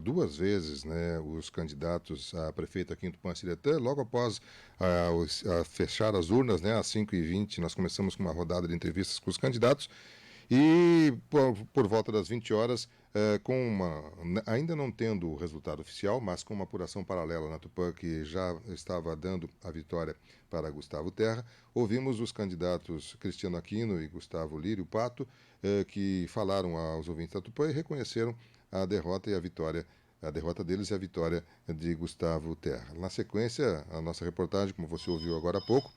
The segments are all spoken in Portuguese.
duas vezes, né, os candidatos a prefeito aqui em Tupã-Siretã. Logo após fechar as urnas, né, às 5h20, nós começamos com uma rodada de entrevistas com os candidatos. E por volta das 20 horas, ainda não tendo o resultado oficial, mas com uma apuração paralela na Tupã que já estava dando a vitória para Gustavo Terra, ouvimos os candidatos Cristiano Aquino e Gustavo Lírio Pato, que falaram aos ouvintes da Tupã e reconheceram a derrota e a derrota deles e a vitória de Gustavo Terra. Na sequência, a nossa reportagem, como você ouviu agora há pouco,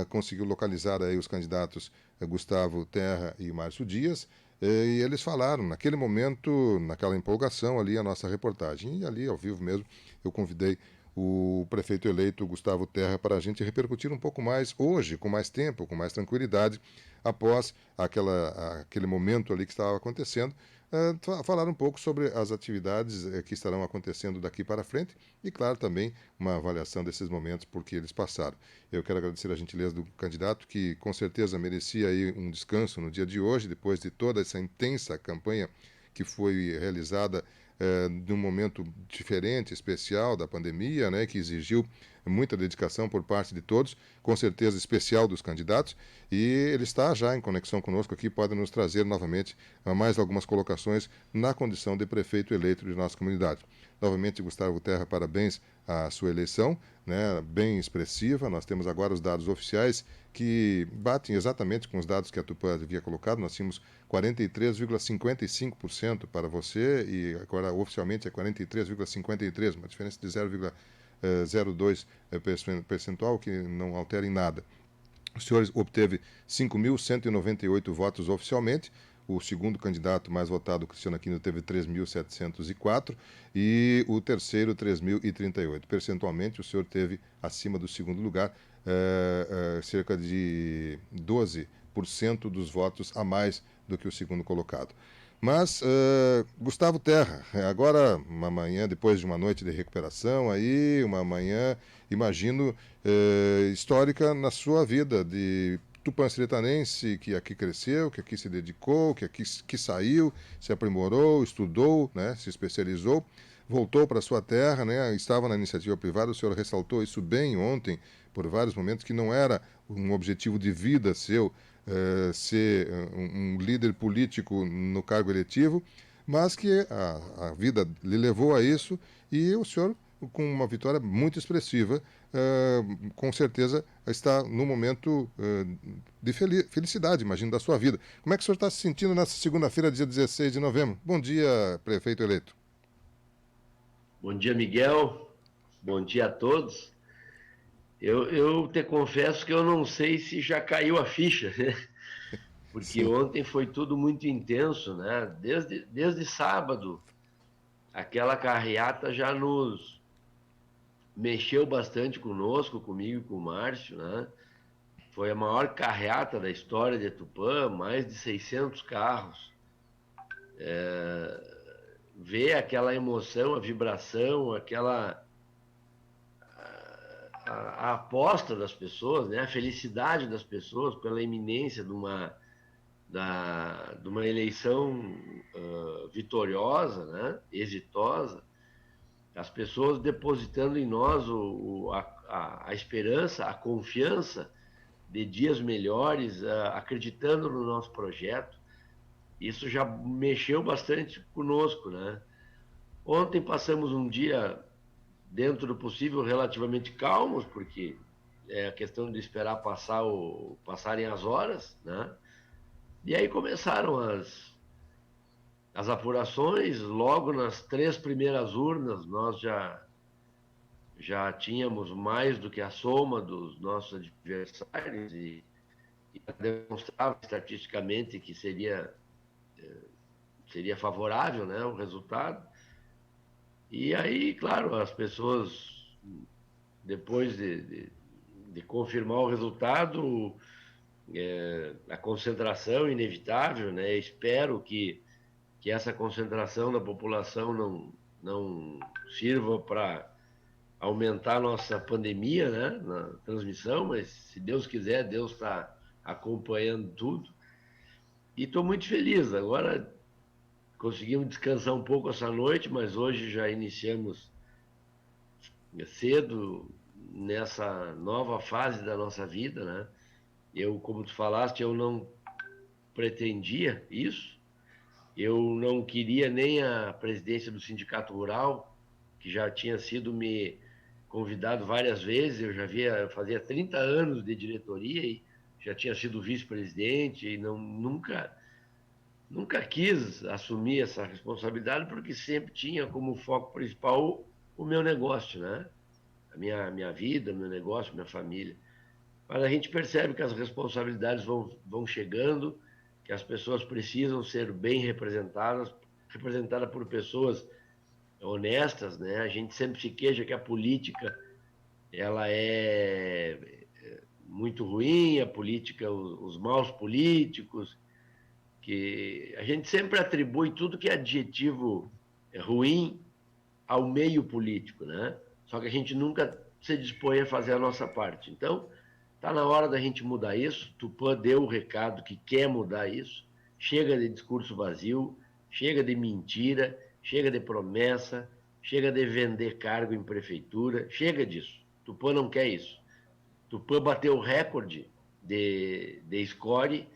conseguiu localizar aí os candidatos Gustavo Terra e Márcio Dias, e eles falaram, naquele momento, naquela empolgação ali, a nossa reportagem. E ali, ao vivo mesmo, eu convidei o prefeito eleito Gustavo Terra para a gente repercutir um pouco mais hoje, com mais tempo, com mais tranquilidade, após aquele momento ali que estava acontecendo, falar um pouco sobre as atividades que estarão acontecendo daqui para frente e, claro, também uma avaliação desses momentos por que eles passaram. Eu quero agradecer a gentileza do candidato, que com certeza merecia aí um descanso no dia de hoje, depois de toda essa intensa campanha que foi realizada num momento diferente, especial da pandemia, né, que exigiu muita dedicação por parte de todos, com certeza especial dos candidatos, e ele está já em conexão conosco aqui, pode nos trazer novamente mais algumas colocações na condição de prefeito eleito de nossa comunidade. Novamente, Gustavo Terra, parabéns à sua eleição, né, bem expressiva. Nós temos agora os dados oficiais que batem exatamente com os dados que a Tupã havia colocado. Nós tínhamos 43,55% para você e agora oficialmente é 43,53%, uma diferença de 0,02 percentual, que não altera em nada. O senhor obteve 5.198 votos oficialmente. O segundo candidato mais votado, Cristiano Aquino, teve 3.704 e o terceiro 3.038. Percentualmente, o senhor teve acima do segundo lugar, cerca de 12% dos votos a mais do que o segundo colocado. Mas, Gustavo Terra, agora uma manhã, depois de uma noite de recuperação, aí, uma manhã, imagino, histórica na sua vida, de tupã-siretanense que aqui cresceu, que aqui se dedicou, que saiu, se aprimorou, estudou, né, se especializou, voltou para sua terra, né, estava na iniciativa privada. O senhor ressaltou isso bem ontem, por vários momentos, que não era um objetivo de vida seu ser um líder político no cargo eletivo, mas que a vida lhe levou a isso e o senhor, com uma vitória muito expressiva, com certeza está no momento de felicidade, imagino, da sua vida. Como é que o senhor está se sentindo nessa segunda-feira, dia 16 de novembro? Bom dia, prefeito eleito. Bom dia, Miguel. Bom dia a todos. Eu te confesso que eu não sei se já caiu a ficha, né? Porque Sim. ontem foi tudo muito intenso, né? Desde sábado, aquela carreata já nos mexeu bastante conosco, comigo e com o Márcio, né? Foi a maior carreata da história de Tupã, mais de 600 carros. Ver aquela emoção, a vibração, a aposta das pessoas, né? A felicidade das pessoas pela iminência de uma eleição vitoriosa, né? Exitosa, as pessoas depositando em nós a esperança, a confiança de dias melhores, acreditando no nosso projeto. Isso já mexeu bastante conosco, né? Ontem passamos um dia, dentro do possível, relativamente calmos, porque é a questão de esperar passarem as horas, né? E aí começaram as apurações. Logo nas 3 primeiras urnas, nós já tínhamos mais do que a soma dos nossos adversários e demonstrava estatisticamente que seria favorável, né, o resultado. E aí, claro, as pessoas, depois de confirmar o resultado, a concentração inevitável, né? Espero que essa concentração da população não sirva para aumentar a nossa pandemia, né, na transmissão, mas se Deus quiser, Deus está acompanhando tudo. E estou muito feliz. Agora, conseguimos descansar um pouco essa noite, mas hoje já iniciamos cedo nessa nova fase da nossa vida, né? Eu, como tu falaste, eu não pretendia isso. Eu não queria nem a presidência do Sindicato Rural, que já tinha sido me convidado várias vezes. Eu fazia 30 anos de diretoria e já tinha sido vice-presidente e nunca quis assumir essa responsabilidade porque sempre tinha como foco principal o meu negócio, né? A minha vida, meu negócio, minha família. Mas a gente percebe que as responsabilidades vão chegando, que as pessoas precisam ser bem representadas por pessoas honestas, né? A gente sempre se queixa que a política ela é muito ruim, a política, os maus políticos, que a gente sempre atribui tudo que é adjetivo ruim ao meio político, né? Só que a gente nunca se dispõe a fazer a nossa parte. Então, está na hora da gente mudar isso. Tupã deu o recado que quer mudar isso. Chega de discurso vazio, chega de mentira, chega de promessa, chega de vender cargo em prefeitura, chega disso. Tupã não quer isso. Tupã bateu recorde de score,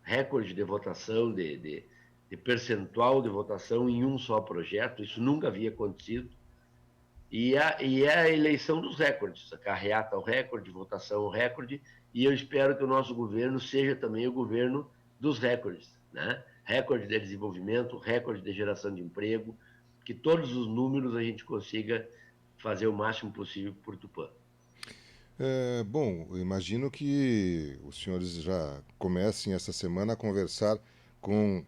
recorde de votação, de percentual de votação em um só projeto. Isso nunca havia acontecido. E é a eleição dos recordes, a carreata ao recorde, votação ao recorde, e eu espero que o nosso governo seja também o governo dos recordes, né? Recorde de desenvolvimento, recorde de geração de emprego, que todos os números a gente consiga fazer o máximo possível por Tupã. Bom, eu imagino que os senhores já comecem essa semana a conversar com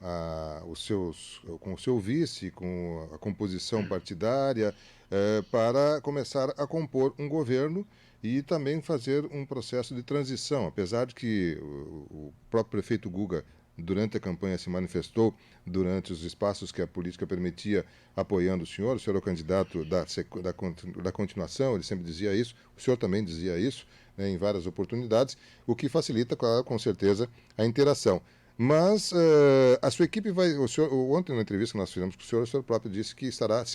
com o seu vice, com a composição partidária, para começar a compor um governo e também fazer um processo de transição. Apesar de que o próprio prefeito Guga, durante a campanha, se manifestou durante os espaços que a política permitia, apoiando o senhor é o candidato da continuação, ele sempre dizia isso, o senhor também dizia isso, né, em várias oportunidades, o que facilita, claro, com certeza, a interação. Mas a sua equipe vai. Ontem, na entrevista que nós fizemos com o senhor próprio disse que estará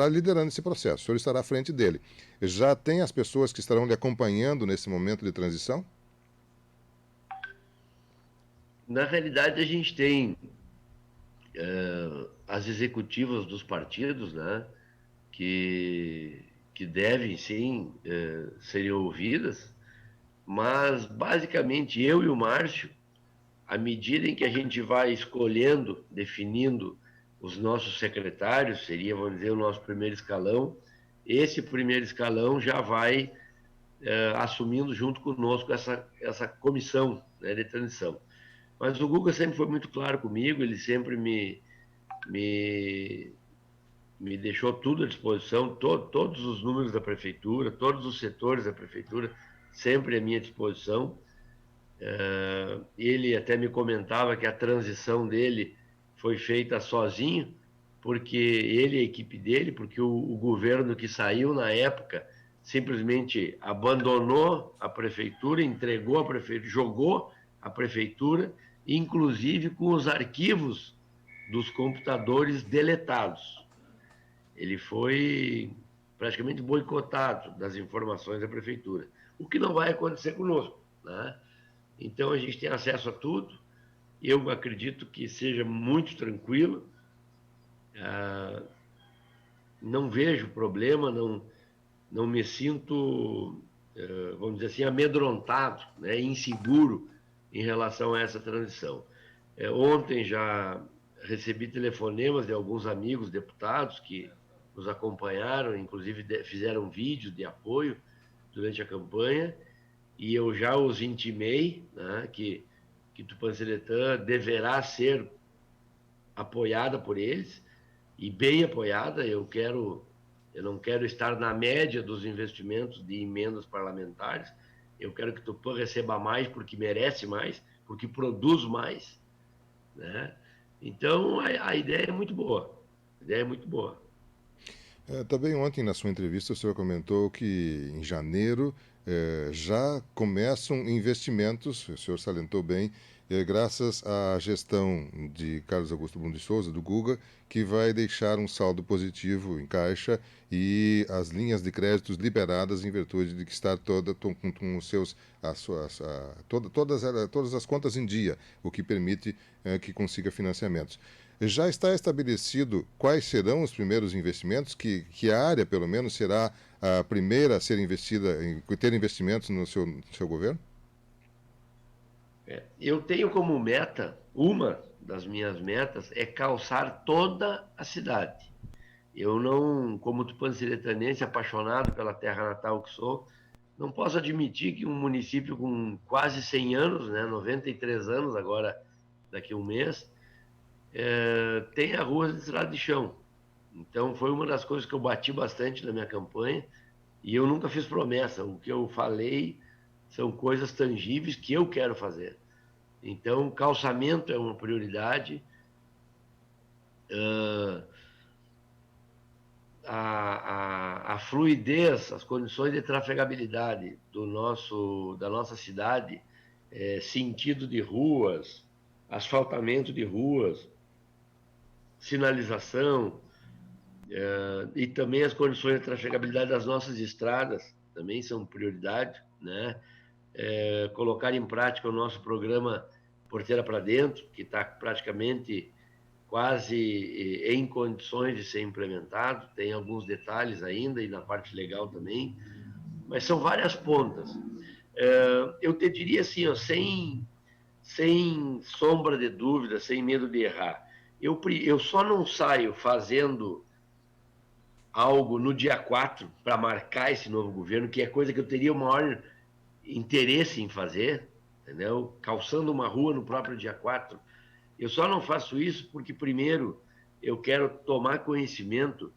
liderando esse processo, o senhor estará à frente dele. Já tem as pessoas que estarão lhe acompanhando nesse momento de transição? Na realidade, a gente tem as executivas dos partidos, né, que devem sim serem ouvidas, mas basicamente eu e o Márcio, à medida em que a gente vai escolhendo, definindo os nossos secretários, seria, vamos dizer, o nosso primeiro escalão, esse primeiro escalão já vai assumindo junto conosco essa comissão, né, de transição. Mas o Guga sempre foi muito claro comigo, ele sempre me, me deixou tudo à disposição, todos os números da prefeitura, todos os setores da prefeitura, sempre à minha disposição. Ele até me comentava que a transição dele foi feita sozinho, porque ele e a equipe dele, porque o governo que saiu na época simplesmente abandonou a prefeitura, entregou a prefeitura, jogou a prefeitura, inclusive com os arquivos dos computadores deletados. Ele foi praticamente boicotado das informações da prefeitura, o que não vai acontecer conosco, né? Então a gente tem acesso a tudo. Eu acredito que seja muito tranquilo. Não vejo problema, não me sinto, vamos dizer assim, amedrontado, né, inseguro em relação a essa transição. Ontem já recebi telefonemas de alguns amigos deputados que nos acompanharam, inclusive fizeram vídeos de apoio durante a campanha, e eu já os intimei, né, que Tupanciretã deverá ser apoiada por eles, e bem apoiada. Eu não quero estar na média dos investimentos de emendas parlamentares. Eu quero que Tupã receba mais porque merece mais, porque produz mais, né? Então a ideia é muito boa. A ideia é muito boa. Também ontem, na sua entrevista, o senhor comentou que em janeiro já começam investimentos, o senhor salientou bem, graças à gestão de Carlos Augusto Brum de Souza, do Guga, que vai deixar um saldo positivo em caixa e as linhas de créditos liberadas em virtude de que estar com os seus todas as contas em dia, o que permite que consiga financiamentos. Já está estabelecido quais serão os primeiros investimentos, que a área, pelo menos, será a primeira a ser investida, ter investimentos no seu governo? Eu tenho como meta, uma das minhas metas é calçar toda a cidade. Eu não, como tupanciretanense, apaixonado pela terra natal que sou, não posso admitir que um município com quase 100 anos, né, 93 anos agora, daqui a um mês, tenha ruas de estrada de chão. Então, foi uma das coisas que eu bati bastante na minha campanha e eu nunca fiz promessa. O que eu falei são coisas tangíveis que eu quero fazer. Então, calçamento é uma prioridade. A fluidez, as condições de trafegabilidade da nossa cidade, sentido de ruas, asfaltamento de ruas, sinalização, e também as condições de trafegabilidade das nossas estradas também são prioridade, né? Colocar em prática o nosso programa Porteira para Dentro, que está praticamente quase em condições de ser implementado, tem alguns detalhes ainda e na parte legal também, mas são várias pontas. Eu te diria assim, ó, sem sombra de dúvida, sem medo de errar, eu só não saio fazendo algo no dia 4 para marcar esse novo governo, que é coisa que eu teria o maior interesse em fazer, entendeu? Calçando uma rua no próprio dia 4. Eu só não faço isso porque, primeiro, eu quero tomar conhecimento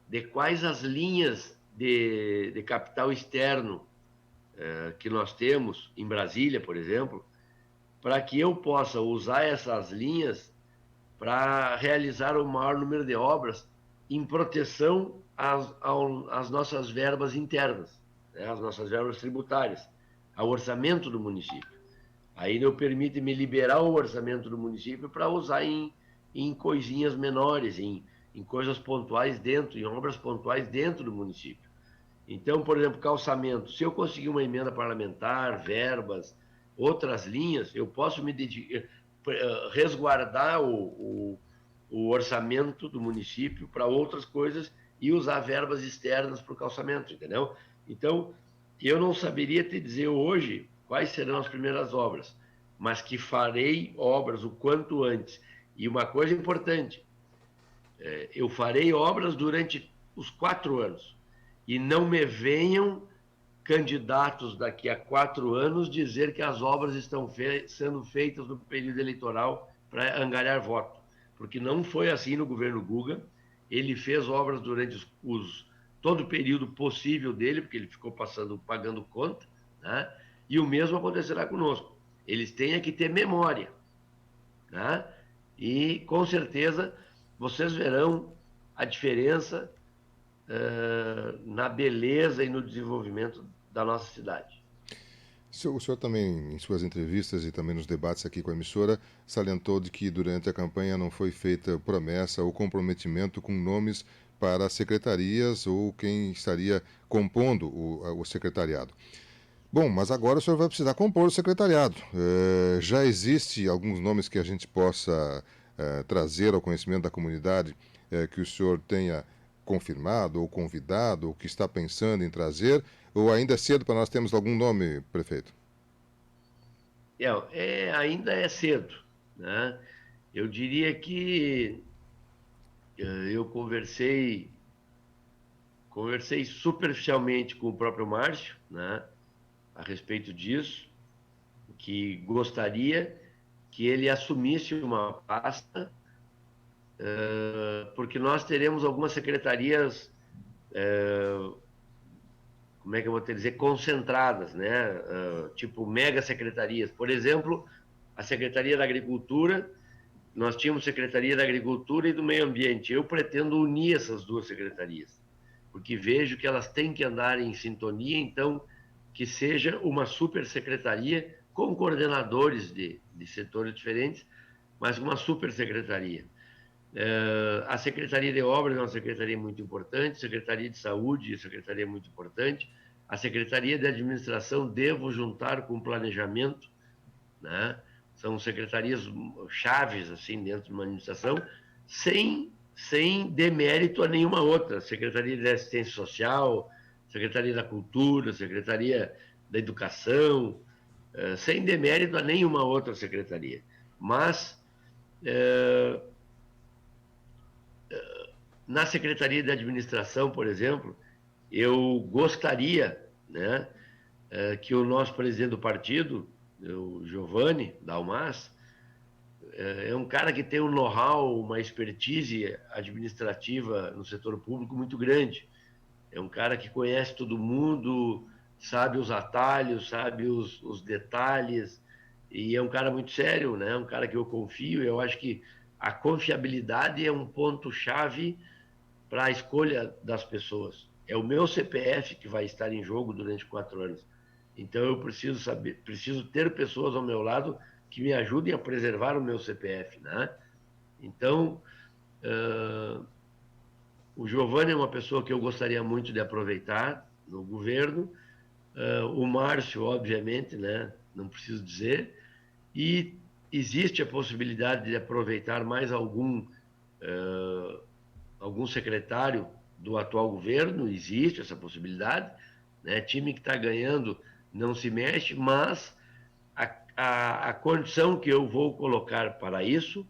de quais as linhas de capital externo que nós temos em Brasília, por exemplo, para que eu possa usar essas linhas para realizar o maior número de obras em proteção às nossas verbas internas, né, às nossas verbas tributárias, ao orçamento do município. Aí eu permite me liberar o orçamento do município para usar em coisinhas menores, em coisas pontuais dentro, em obras pontuais dentro do município. Então, por exemplo, calçamento. Se eu conseguir uma emenda parlamentar, verbas, outras linhas, eu posso me dedicar, resguardar o orçamento do município para outras coisas e usar verbas externas para o calçamento, entendeu? Então, eu não saberia te dizer hoje quais serão as primeiras obras, mas que farei obras o quanto antes. E uma coisa importante, eu farei obras durante os 4 anos. E não me venham candidatos daqui a 4 anos dizer que as obras estão sendo feitas no período eleitoral para angariar voto. Porque não foi assim no governo Guga. Ele fez obras durante todo o período possível dele, porque ele ficou pagando conta, né? E o mesmo acontecerá conosco. Eles têm que ter memória, né? E com certeza vocês verão a diferença na beleza e no desenvolvimento da nossa cidade. O senhor também, em suas entrevistas e também nos debates aqui com a emissora, salientou de que durante a campanha não foi feita promessa ou comprometimento com nomes para secretarias ou quem estaria compondo o secretariado. Bom, mas agora o senhor vai precisar compor o secretariado. Já existe alguns nomes que a gente possa trazer ao conhecimento da comunidade que o senhor tenha confirmado ou convidado ou que está pensando em trazer? Ou ainda é cedo para nós termos algum nome, prefeito? Ainda é cedo, né? Eu diria que eu conversei superficialmente com o próprio Márcio, né, a respeito disso, que gostaria que ele assumisse uma pasta, porque nós teremos algumas secretarias, como é que eu vou te dizer, concentradas, né? Tipo mega secretarias. Por exemplo, a Secretaria da Agricultura, nós tínhamos Secretaria da Agricultura e do Meio Ambiente. Eu pretendo unir essas duas secretarias, porque vejo que elas têm que andar em sintonia, então que seja uma super secretaria com coordenadores de setores diferentes, mas uma super secretaria. A Secretaria de Obras é uma secretaria muito importante, Secretaria de Saúde é secretaria muito importante, a Secretaria de Administração devo juntar com Planejamento, né? São secretarias chaves assim dentro de uma administração, sem demérito a nenhuma outra. Secretaria de Assistência Social, Secretaria da Cultura, Secretaria da Educação, sem demérito a nenhuma outra secretaria. Mas na Secretaria de Administração, por exemplo, eu gostaria, né, que o nosso presidente do partido, o Giovanni Dalmas, é um cara que tem um know-how, uma expertise administrativa no setor público muito grande. É um cara que conhece todo mundo, sabe os atalhos, sabe os detalhes, e é um cara muito sério, né? Um cara que eu confio. Eu acho que a confiabilidade é um ponto-chave para a escolha das pessoas. É o meu CPF que vai estar em jogo durante 4 anos. Então eu preciso ter pessoas ao meu lado que me ajudem a preservar o meu CPF, né? Então, o Giovanni é uma pessoa que eu gostaria muito de aproveitar no governo, o Márcio, obviamente, né? Não preciso dizer, e existe a possibilidade de aproveitar mais algum secretário do atual governo, existe essa possibilidade, né? Time que está ganhando não se mexe, mas a condição que eu vou colocar para isso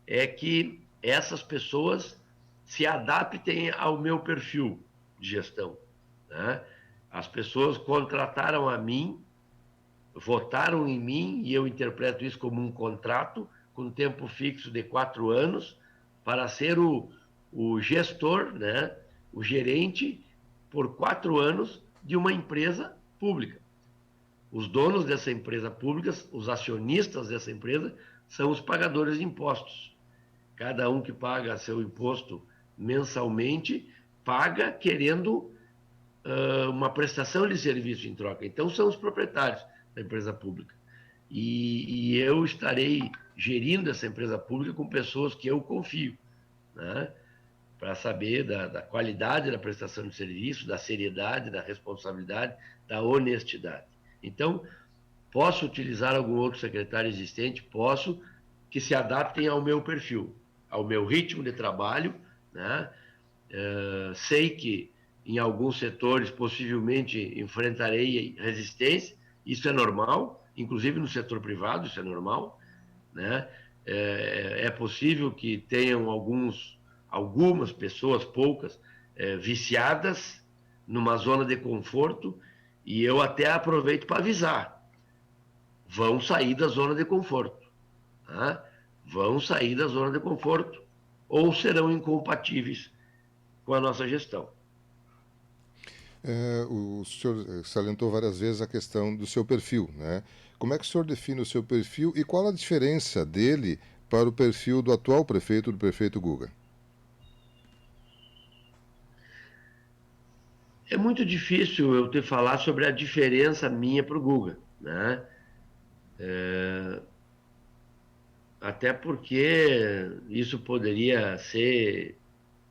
é que essas pessoas se adaptem ao meu perfil de gestão, né? As pessoas contrataram a mim, votaram em mim, e eu interpreto isso como um contrato com tempo fixo de 4 anos para ser o gestor, né? O gerente por 4 anos de uma empresa pública. Os donos dessa empresa pública, os acionistas dessa empresa, são os pagadores de impostos. Cada um que paga seu imposto mensalmente, paga querendo uma prestação de serviço em troca. Então, são os proprietários da empresa pública. E eu estarei gerindo essa empresa pública com pessoas que eu confio, né? Para saber da qualidade da prestação de serviço, da seriedade, da responsabilidade, da honestidade. Então, posso utilizar algum outro secretário existente? Posso, que se adaptem ao meu perfil, ao meu ritmo de trabalho, né? Sei que em alguns setores possivelmente enfrentarei resistência, isso é normal, inclusive no setor privado, isso é normal, né? É possível que tenham algumas pessoas, poucas, viciadas numa zona de conforto, e eu até aproveito para avisar: vão sair da zona de conforto, tá? Vão sair da zona de conforto ou serão incompatíveis com a nossa gestão. O senhor salientou várias vezes a questão do seu perfil, né? Como é que o senhor define o seu perfil e qual a diferença dele para o perfil do atual prefeito, do prefeito Guga? É muito difícil eu te falar sobre a diferença minha para o Guga, né? Até porque isso poderia ser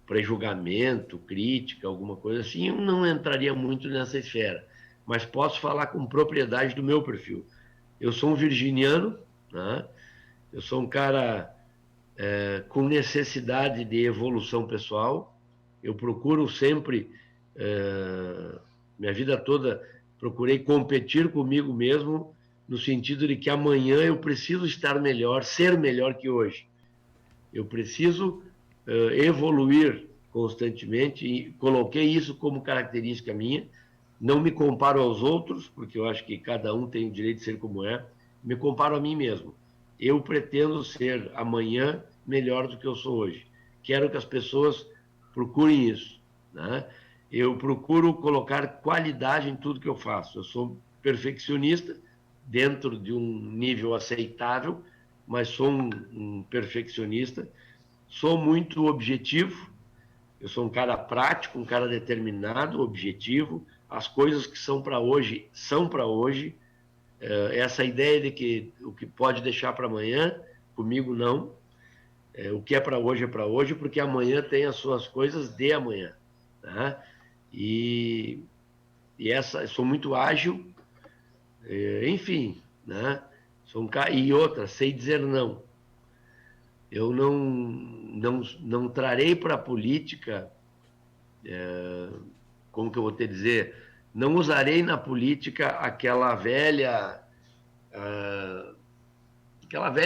prejulgamento, crítica, alguma coisa assim. Eu não entraria muito nessa esfera, mas posso falar com propriedade do meu perfil. Eu sou um virginiano, né? Eu sou um cara com necessidade de evolução pessoal. Eu procuro sempre, minha vida toda, procurei competir comigo mesmo, no sentido de que amanhã eu preciso estar melhor, ser melhor que hoje. Eu preciso evoluir constantemente, e coloquei isso como característica minha. Não me comparo aos outros, porque eu acho que cada um tem o direito de ser como é. Me comparo a mim mesmo. Eu pretendo ser amanhã melhor do que eu sou hoje. Quero que as pessoas procurem isso, né? Eu procuro colocar qualidade em tudo que eu faço. Eu sou perfeccionista, dentro de um nível aceitável, mas sou um perfeccionista. Sou muito objetivo. Eu sou um cara prático, um cara determinado, objetivo. As coisas que são para hoje, são para hoje. essa ideia de que o que pode deixar para amanhã, comigo não. O que é para hoje, porque amanhã tem as suas coisas de amanhã. Tá? E sou muito ágil, enfim, né? E outra, sei dizer não. Eu não trarei para a política, como que eu vou te dizer, não usarei na política aquela velha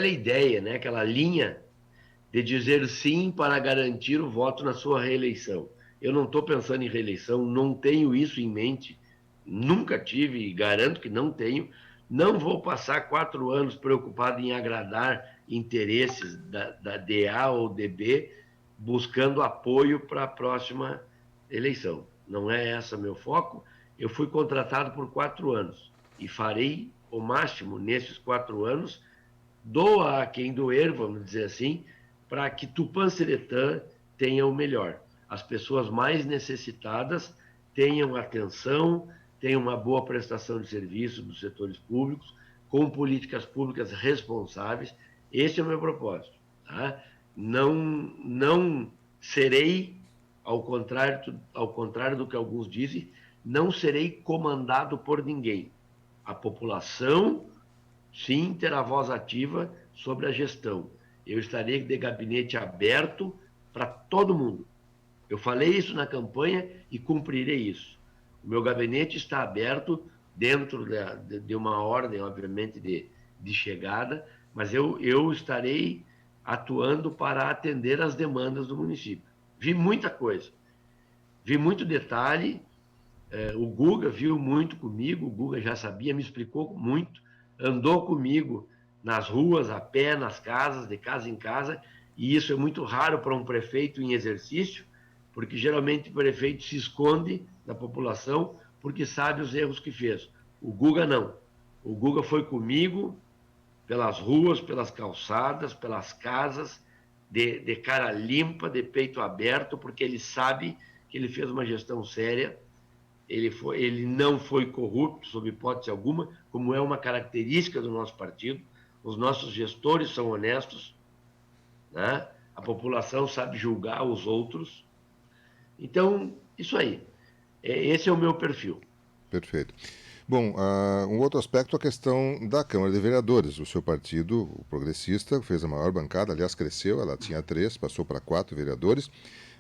ideia, né? Aquela linha de dizer sim para garantir o voto na sua reeleição. Eu não estou pensando em reeleição, não tenho isso em mente, nunca tive e garanto que não tenho. Não vou passar 4 anos preocupado em agradar interesses da DA ou DB, buscando apoio para a próxima eleição. Não é esse meu foco. Eu fui contratado por 4 anos e farei o máximo nesses 4 anos, doa a quem doer, vamos dizer assim, para que Tupã-Seretã tenha o melhor. As pessoas mais necessitadas tenham atenção, tenham uma boa prestação de serviço dos setores públicos, com políticas públicas responsáveis. Esse é o meu propósito. Tá? Não serei, ao contrário do que alguns dizem, não serei comandado por ninguém. A população, sim, terá voz ativa sobre a gestão. Eu estarei de gabinete aberto para todo mundo. Eu falei isso na campanha e cumprirei isso. O meu gabinete está aberto dentro de uma ordem, obviamente, de chegada, mas eu estarei atuando para atender as demandas do município. Vi muita coisa, vi muito detalhe. O Guga viu muito comigo, o Guga já sabia, me explicou muito, andou comigo nas ruas, a pé, nas casas, de casa em casa, e isso é muito raro para um prefeito em exercício, porque geralmente o prefeito se esconde da população porque sabe os erros que fez. O Guga não. O Guga foi comigo pelas ruas, pelas calçadas, pelas casas, de cara limpa, de peito aberto, porque ele sabe que ele fez uma gestão séria. Ele não foi corrupto, sob hipótese alguma, como é uma característica do nosso partido. Os nossos gestores são honestos, né? A população sabe julgar os outros. Então, isso aí. Esse é o meu perfil. Perfeito. Bom, um outro aspecto é a questão da Câmara de Vereadores. O seu partido, o progressista, fez a maior bancada, aliás, cresceu, ela tinha 3, passou para 4 vereadores.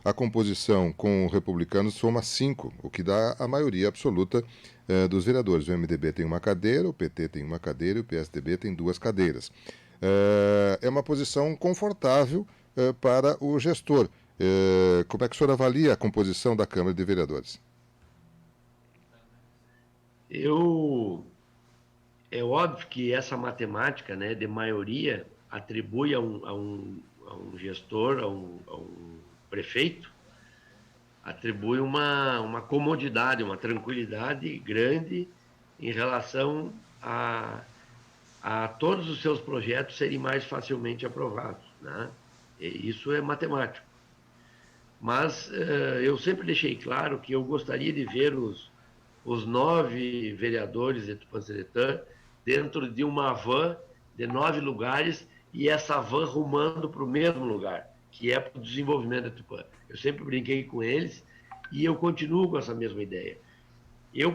A composição com republicanos soma 5, o que dá a maioria absoluta dos vereadores. O MDB tem uma cadeira, o PT tem uma cadeira e o PSDB tem 2 cadeiras. É uma posição confortável para o gestor. Como é que o senhor avalia a composição da Câmara de Vereadores? É óbvio que essa matemática, né, de maioria atribui a um gestor, a um prefeito, atribui uma comodidade, uma tranquilidade grande em relação a todos os seus projetos serem mais facilmente aprovados. Né? E isso é matemático. Mas eu sempre deixei claro que eu gostaria de ver os 9 vereadores de Tupã-Seretã dentro de uma van de 9 lugares e essa van rumando para o mesmo lugar, que é para o desenvolvimento de Tupã. Eu sempre brinquei com eles e eu continuo com essa mesma ideia.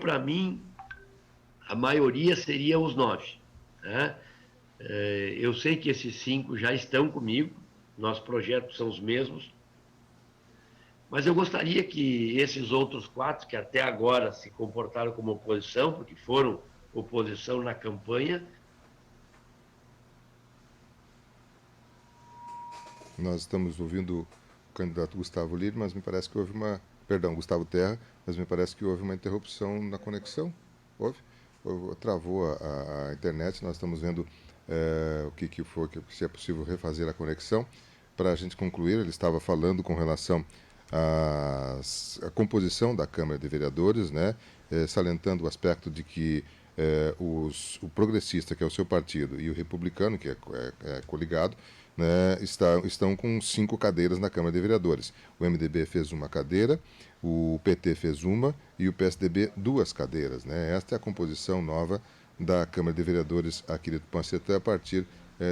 Para mim, a maioria seria os 9. Né? Eu sei que esses 5 já estão comigo, nossos projetos são os mesmos, mas eu gostaria que esses outros 4, que até agora se comportaram como oposição, porque foram oposição na campanha. Nós estamos ouvindo o candidato Gustavo Lira, mas me parece que houve Gustavo Terra, mas me parece que houve uma interrupção na conexão. Houve? Travou a internet, nós estamos vendo o que foi, se é possível refazer a conexão. Para a gente concluir, ele estava falando com relação à composição da Câmara de Vereadores, né, salientando o aspecto de que o progressista, que é o seu partido, e o republicano, que é coligado, né, estão com 5 cadeiras na Câmara de Vereadores. O MDB fez uma cadeira, o PT fez uma e o PSDB 2 cadeiras. Né? Esta é a composição nova da Câmara de Vereadores aqui de Tupanciretã a partir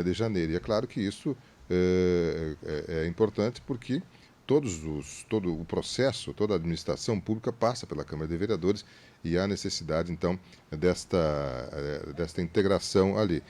de janeiro. E é claro que isso é importante porque todo o processo, toda a administração pública passa pela Câmara de Vereadores e há necessidade, então, desta integração ali.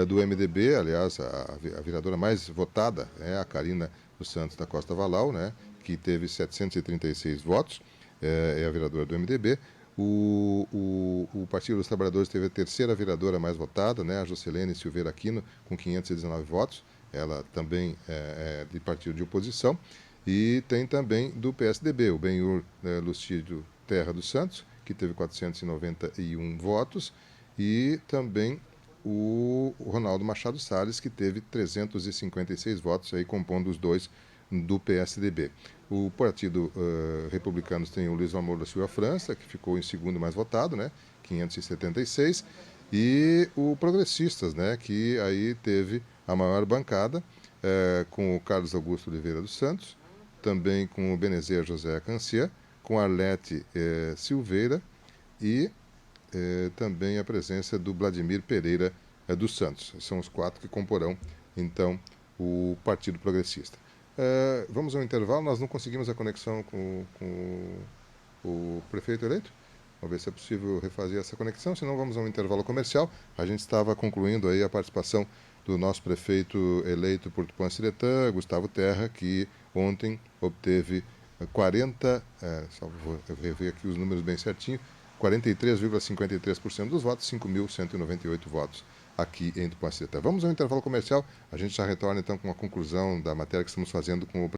Do MDB, aliás, a vereadora mais votada é a Carina dos Santos da Costa Valau, né, que teve 736 votos, é a vereadora do MDB. O Partido dos Trabalhadores teve a terceira vereadora mais votada, né, a Jocelene Silveira Aquino, com 519 votos. Ela também é de partido de oposição. E tem também do PSDB, o Benhur Lucídio Terra dos Santos, que teve 491 votos, e também o Ronaldo Machado Salles, que teve 356 votos, aí compondo os dois do PSDB. O Partido Republicano tem o Luiz Amor da Silva França, que ficou em segundo mais votado, né, 576, e o Progressistas, né, que aí teve a maior bancada, com o Carlos Augusto Oliveira dos Santos, também com o Benezet José Cancian, com Arlete Silveira e também a presença do Vladimir Pereira dos Santos. São os 4 que comporão, então, o Partido Progressista. Vamos ao intervalo, nós não conseguimos a conexão com o prefeito eleito. Vamos ver se é possível refazer essa conexão, senão vamos a um intervalo comercial. A gente estava concluindo aí a participação do nosso prefeito eleito por Tupanciretã, Gustavo Terra, que ontem obteve 40, só vou rever aqui os números bem certinho, 43,53% dos votos, 5.198 votos aqui em Tupanciretã. Vamos ao intervalo comercial, a gente já retorna então com a conclusão da matéria que estamos fazendo com o